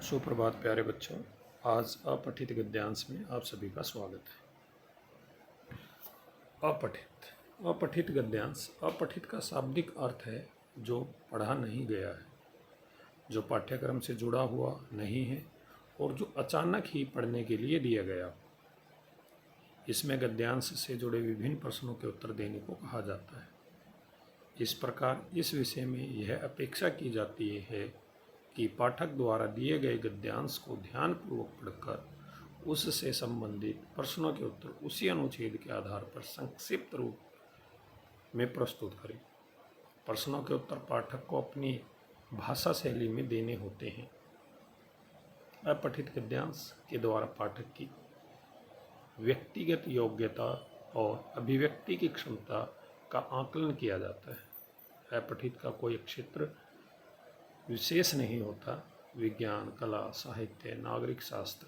सुप्रभात प्यारे बच्चों। आज अपठित गद्यांश में आप सभी का स्वागत है। अपठित गद्यांश। अपठित का शाब्दिक अर्थ है जो पढ़ा नहीं गया है, जो पाठ्यक्रम से जुड़ा हुआ नहीं है और जो अचानक ही पढ़ने के लिए दिया गया। इसमें गद्यांश से जुड़े विभिन्न प्रश्नों के उत्तर देने को कहा जाता है। इस प्रकार इस विषय में यह अपेक्षा की जाती है कि पाठक द्वारा दिए गए गद्यांश को ध्यानपूर्वक पढ़कर उससे संबंधित प्रश्नों के उत्तर उसी अनुच्छेद के आधार पर संक्षिप्त रूप में प्रस्तुत करें। प्रश्नों के उत्तर पाठक को अपनी भाषा शैली में देने होते हैं। अपठित गद्यांश के द्वारा पाठक की व्यक्तिगत योग्यता और अभिव्यक्ति की क्षमता का आकलन किया जाता है। अपठित का कोई क्षेत्र विशेष नहीं होता। विज्ञान, कला, साहित्य, नागरिक शास्त्र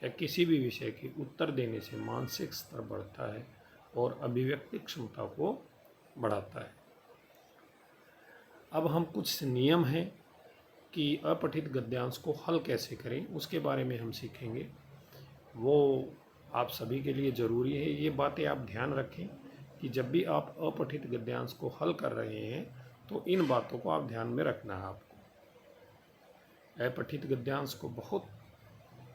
या किसी भी विषय के उत्तर देने से मानसिक स्तर बढ़ता है और अभिव्यक्ति क्षमता को बढ़ाता है। अब हम कुछ नियम हैं कि अपठित गद्यांश को हल कैसे करें उसके बारे में हम सीखेंगे। वो आप सभी के लिए ज़रूरी है। ये बातें आप ध्यान रखें कि जब भी आप अपठित गद्यांश को हल कर रहे हैं तो इन बातों को आप ध्यान में रखना है। आपको अपठित गद्यांश को बहुत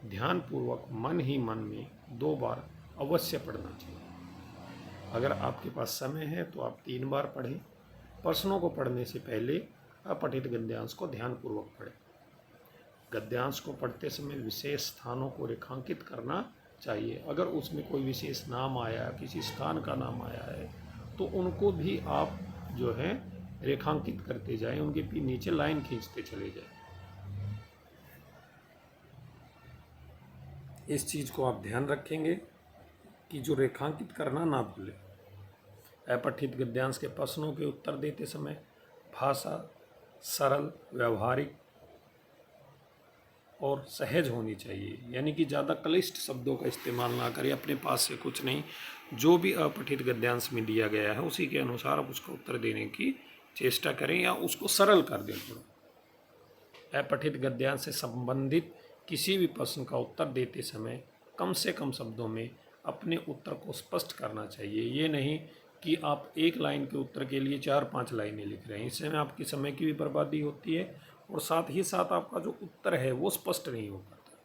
ध्यानपूर्वक मन ही मन में 2 बार अवश्य पढ़ना चाहिए। अगर आपके पास समय है तो आप 3 बार पढ़ें। प्रश्नों को पढ़ने से पहले अपठित गद्यांश को ध्यानपूर्वक पढ़ें। गद्यांश को पढ़ते समय विशेष स्थानों को रेखांकित करना चाहिए। अगर उसमें कोई विशेष नाम आया, किसी स्थान का नाम आया है तो उनको भी आप जो है रेखांकित करते जाएं, उनके नीचे लाइन खींचते चले जाएं। इस चीज़ को आप ध्यान रखेंगे कि जो रेखांकित करना ना भूलें। अपठित गद्यांश के प्रश्नों के उत्तर देते समय भाषा सरल, व्यवहारिक और सहज होनी चाहिए, यानी कि ज़्यादा क्लिष्ट शब्दों का इस्तेमाल ना करें। अपने पास से कुछ नहीं, जो भी अपठित गद्यांश में दिया गया है उसी के अनुसार आप उसका उत्तर देने की चेष्टा करें या उसको सरल कर दें थोड़ा। अपठित गद्यांश से संबंधित किसी भी प्रश्न का उत्तर देते समय कम से कम शब्दों में अपने उत्तर को स्पष्ट करना चाहिए। ये नहीं कि आप एक लाइन के उत्तर के लिए 4-5 लाइनें लिख रहे हैं। इससे में आपकी समय की भी बर्बादी होती है और साथ ही साथ आपका जो उत्तर है वो स्पष्ट नहीं हो पाता।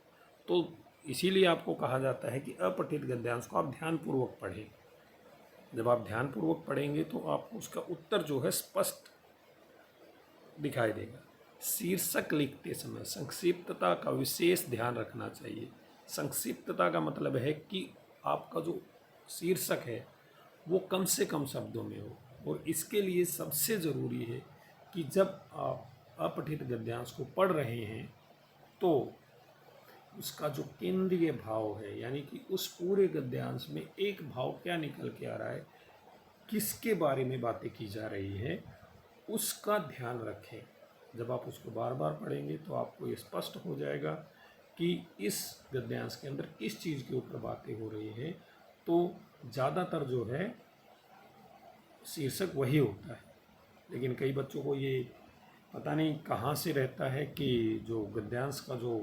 तो इसीलिए आपको कहा जाता है कि अपठित गद्यांश को आप ध्यानपूर्वक पढ़ें। जब आप ध्यानपूर्वक पढ़ेंगे तो आपको उसका उत्तर जो है स्पष्ट दिखाई देगा। शीर्षक लिखते समय संक्षिप्तता का विशेष ध्यान रखना चाहिए। संक्षिप्तता का मतलब है कि आपका जो शीर्षक है वो कम से कम शब्दों में हो। और इसके लिए सबसे ज़रूरी है कि जब आप अपठित गद्यांश को पढ़ रहे हैं तो उसका जो केंद्रीय भाव है, यानी कि उस पूरे गद्यांश में एक भाव क्या निकल के आ रहा है, किसके बारे में बातें की जा रही है, उसका ध्यान रखें। जब आप उसको बार बार पढ़ेंगे तो आपको ये स्पष्ट हो जाएगा कि इस गद्यांश के अंदर किस चीज़ के ऊपर बातें हो रही है। तो ज़्यादातर जो है शीर्षक वही होता है, लेकिन कई बच्चों को ये पता नहीं कहाँ से रहता है कि जो गद्यांश का जो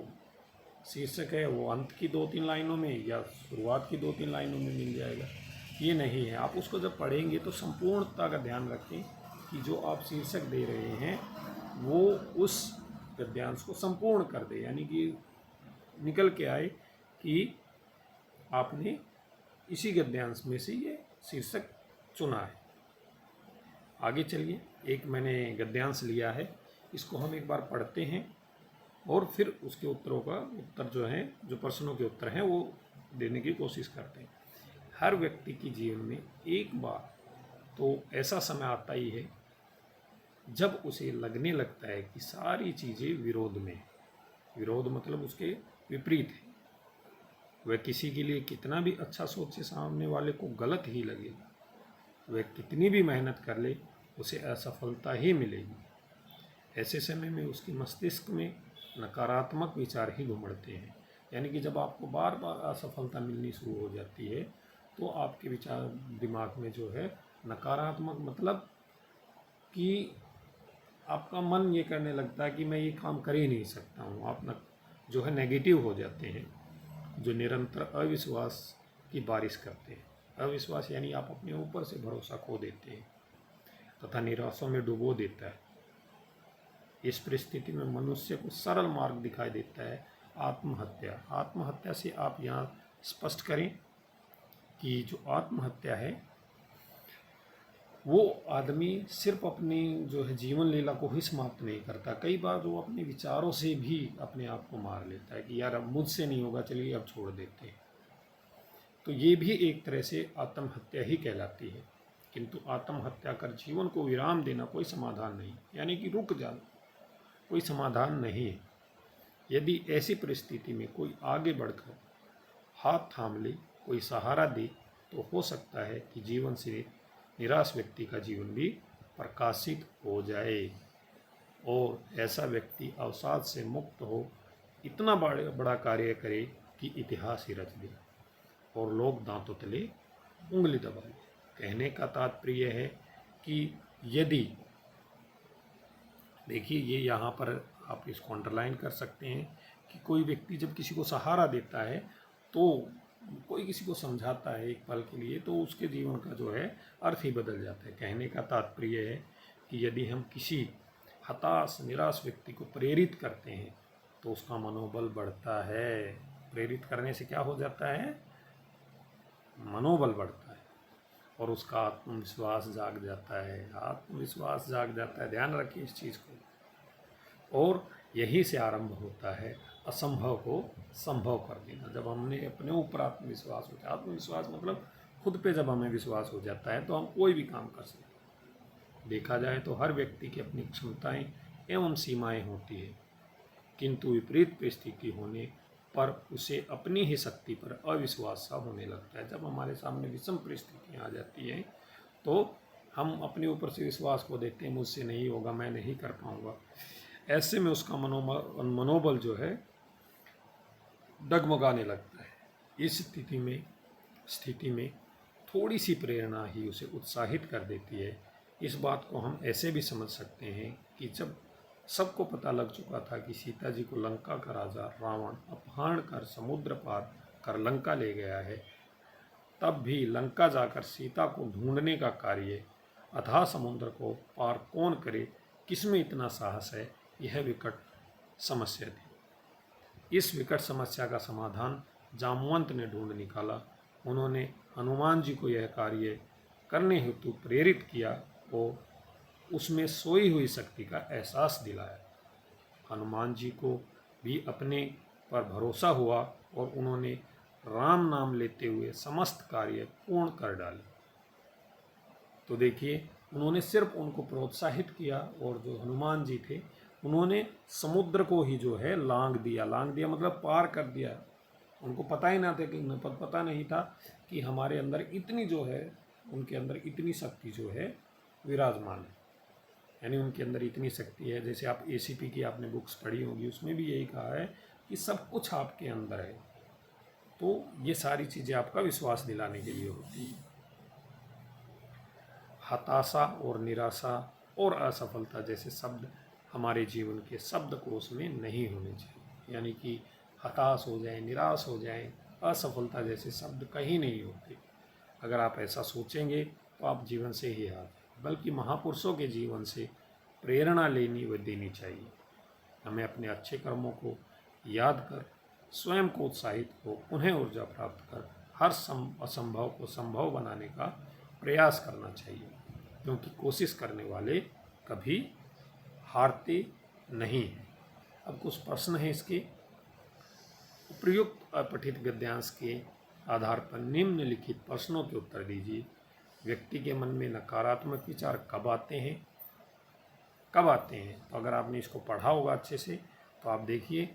शीर्षक है वो अंत की 2-3 लाइनों में या शुरुआत की 2-3 लाइनों में मिल जाएगा। ये नहीं है। आप उसको जब पढ़ेंगे तो संपूर्णता का ध्यान रखें कि जो आप शीर्षक दे रहे हैं वो उस गद्यांश को संपूर्ण कर दे, यानी कि निकल के आए कि आपने इसी गद्यांश में से ये शीर्षक चुना है। आगे चलिए, एक मैंने गद्यांश लिया है, इसको हम एक बार पढ़ते हैं और फिर उसके उत्तरों का उत्तर जो है, जो प्रश्नों के उत्तर हैं वो देने की कोशिश करते हैं। हर व्यक्ति की जीवन में एक बार तो ऐसा समय आता ही है जब उसे लगने लगता है कि सारी चीज़ें विरोध में, विरोध मतलब उसके विपरीत है। वह किसी के लिए कितना भी अच्छा सोचे, सामने वाले को गलत ही लगेगा। वह कितनी भी मेहनत कर ले, उसे असफलता ही मिलेगी। ऐसे समय में उसके मस्तिष्क में नकारात्मक विचार ही घुमड़ते हैं। यानी कि जब आपको बार बार असफलता मिलनी शुरू हो जाती है तो आपके विचार दिमाग में जो है नकारात्मक, मतलब कि आपका मन ये करने लगता है कि मैं ये काम कर ही नहीं सकता हूँ। आप जो है नेगेटिव हो जाते हैं, जो निरंतर अविश्वास की बारिश करते हैं। अविश्वास यानी आप अपने ऊपर से भरोसा खो देते हैं तथा निराशा में डुबो देता है। इस परिस्थिति में मनुष्य को सरल मार्ग दिखाई देता है, आत्महत्या। आत्महत्या से आप यहाँ स्पष्ट करें कि जो आत्महत्या है वो आदमी सिर्फ अपनी जो है जीवन लीला को ही समाप्त नहीं करता, कई बार वो अपने विचारों से भी अपने आप को मार लेता है कि यार अब मुझसे नहीं होगा, चलिए अब छोड़ देते हैं। तो ये भी एक तरह से आत्महत्या ही कहलाती है। किंतु आत्महत्या कर जीवन को विराम देना कोई समाधान नहीं, यानी कि रुक जाना कोई समाधान नहीं है। यदि ऐसी परिस्थिति में कोई आगे बढ़कर हाथ थाम ले, कोई सहारा दे, तो हो सकता है कि जीवन से निराश व्यक्ति का जीवन भी प्रकाशित हो जाए और ऐसा व्यक्ति अवसाद से मुक्त हो इतना बड़ा कार्य करे कि इतिहास ही रच दे और लोग दांतों तले उंगली दबा ले। कहने का तात्पर्य है कि यदि, देखिए ये यहाँ पर आप इसको अंडरलाइन कर सकते हैं कि कोई व्यक्ति जब किसी को सहारा देता है, तो कोई किसी को समझाता है एक पल के लिए, तो उसके जीवन का जो है अर्थ ही बदल जाता है। कहने का तात्पर्य है कि यदि हम किसी हताश निराश व्यक्ति को प्रेरित करते हैं तो उसका मनोबल बढ़ता है। प्रेरित करने से क्या हो जाता है? मनोबल बढ़ता है और उसका आत्मविश्वास जाग जाता है। आत्मविश्वास जाग जाता है, ध्यान रखिए इस चीज़ को। और यही से आरंभ होता है असंभव को संभव कर देना। जब हमने अपने ऊपर आत्मविश्वास होता है, आत्मविश्वास मतलब खुद पे जब हमें विश्वास हो जाता है तो हम कोई भी काम कर सकते हैं। देखा जाए तो हर व्यक्ति की अपनी क्षमताएं एवं सीमाएं होती है, किंतु विपरीत परिस्थिति होने पर उसे अपनी ही शक्ति पर अविश्वास सा होने लगता है। जब हमारे सामने विषम परिस्थितियाँ आ जाती हैं तो हम अपने ऊपर से विश्वास को देते हैं, मुझसे नहीं होगा, मैं नहीं कर पाऊँगा। ऐसे में उसका मनोबल जो है डगमगाने लगता है। इस स्थिति में थोड़ी सी प्रेरणा ही उसे उत्साहित कर देती है। इस बात को हम ऐसे भी समझ सकते हैं कि जब सबको पता लग चुका था कि सीता जी को लंका का राजा रावण अपहरण कर समुद्र पार कर लंका ले गया है, तब भी लंका जाकर सीता को ढूंढने का कार्य अथाह समुद्र को पार कौन करे, किसमें इतना साहस है, यह विकट समस्या थी। इस विकट समस्या का समाधान जामवंत ने ढूंढ निकाला। उन्होंने हनुमान जी को यह कार्य करने हेतु प्रेरित किया और उसमें सोई हुई शक्ति का एहसास दिलाया। हनुमान जी को भी अपने पर भरोसा हुआ और उन्होंने राम नाम लेते हुए समस्त कार्य पूर्ण कर डाले। तो देखिए, उन्होंने सिर्फ उनको प्रोत्साहित किया और जो हनुमान जी थे उन्होंने समुद्र को ही जो है लांघ दिया मतलब पार कर दिया। उनको पता ही ना था कि पता नहीं था कि हमारे अंदर इतनी जो है, उनके अंदर इतनी शक्ति जो है विराजमान है। यानी उनके अंदर इतनी शक्ति है, जैसे आप ACP की आपने बुक्स पढ़ी होगी, उसमें भी यही कहा है कि सब कुछ आपके अंदर है। तो ये सारी चीज़ें आपका विश्वास दिलाने के लिए होती है। हताशा और निराशा और असफलता जैसे शब्द हमारे जीवन के शब्दकोश में नहीं होने चाहिए। यानी कि हताश हो जाएं, निराश हो जाएं, असफलता जैसे शब्द कहीं नहीं होते। अगर आप ऐसा सोचेंगे तो आप जीवन से ही हार, बल्कि महापुरुषों के जीवन से प्रेरणा लेनी व देनी चाहिए। हमें अपने अच्छे कर्मों को याद कर स्वयं को उत्साहित हो, उन्हें ऊर्जा प्राप्त कर हर असंभव को संभव बनाने का प्रयास करना चाहिए, क्योंकि कोशिश करने वाले कभी हारते नहीं हैं। अब कुछ प्रश्न हैं इसके। उपयुक्त अपठित गद्यांश के आधार पर निम्नलिखित प्रश्नों के उत्तर दीजिए। व्यक्ति के मन में नकारात्मक विचार कब आते हैं? तो अगर आपने इसको पढ़ा होगा अच्छे से तो आप देखिए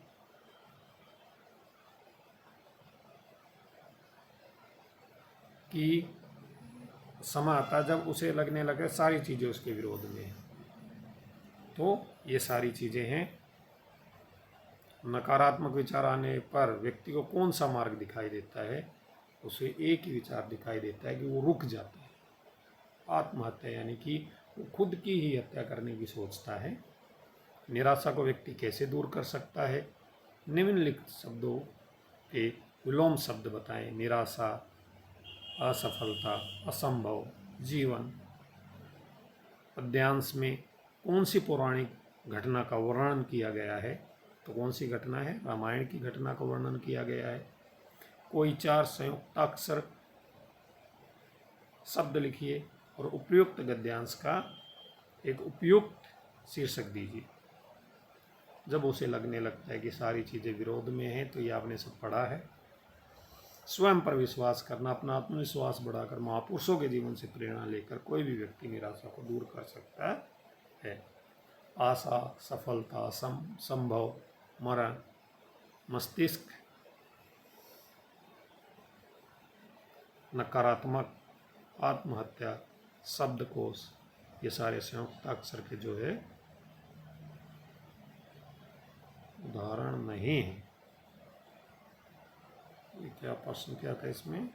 कि समय आता जब उसे लगने लगे सारी चीज़ें उसके विरोध में हैं। तो ये सारी चीज़ें हैं। नकारात्मक विचार आने पर व्यक्ति को कौन सा मार्ग दिखाई देता है? उसे एक ही विचार दिखाई देता है कि वो रुक जाता है। आत्महत्या, यानी कि वो खुद की ही हत्या करने की सोचता है। निराशा को व्यक्ति कैसे दूर कर सकता है? निम्नलिखित शब्दों के विलोम शब्द बताएं। निराशा, असफलता, असंभव, जीवन। पद्यांश में कौन सी पौराणिक घटना का वर्णन किया गया है? तो कौन सी घटना है? रामायण की घटना का वर्णन किया गया है। कोई 4 संयुक्ताक्षर शब्द लिखिए और उपयुक्त गद्यांश का एक उपयुक्त शीर्षक दीजिए। जब उसे लगने लगता है कि सारी चीज़ें विरोध में हैं, तो ये आपने सब पढ़ा है। स्वयं पर विश्वास करना, अपना आत्मविश्वास बढ़ाकर महापुरुषों के जीवन से प्रेरणा लेकर कोई भी व्यक्ति निराशा को दूर कर सकता है। आशा, सफलता, संभव, मरण, मस्तिष्क, नकारात्मक, आत्महत्या, शब्दकोश, ये सारे संयुक्त अक्षर के जो है उदाहरण नहीं है। ये क्या प्रश्न क्या था इसमें?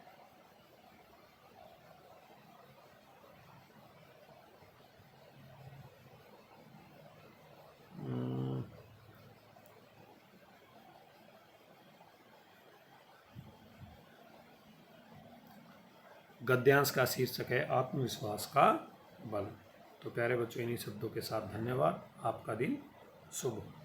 गद्यांश का शीर्षक है आत्मविश्वास का बल। तो प्यारे बच्चों, इन्हीं शब्दों के साथ धन्यवाद। आपका दिन शुभ हो।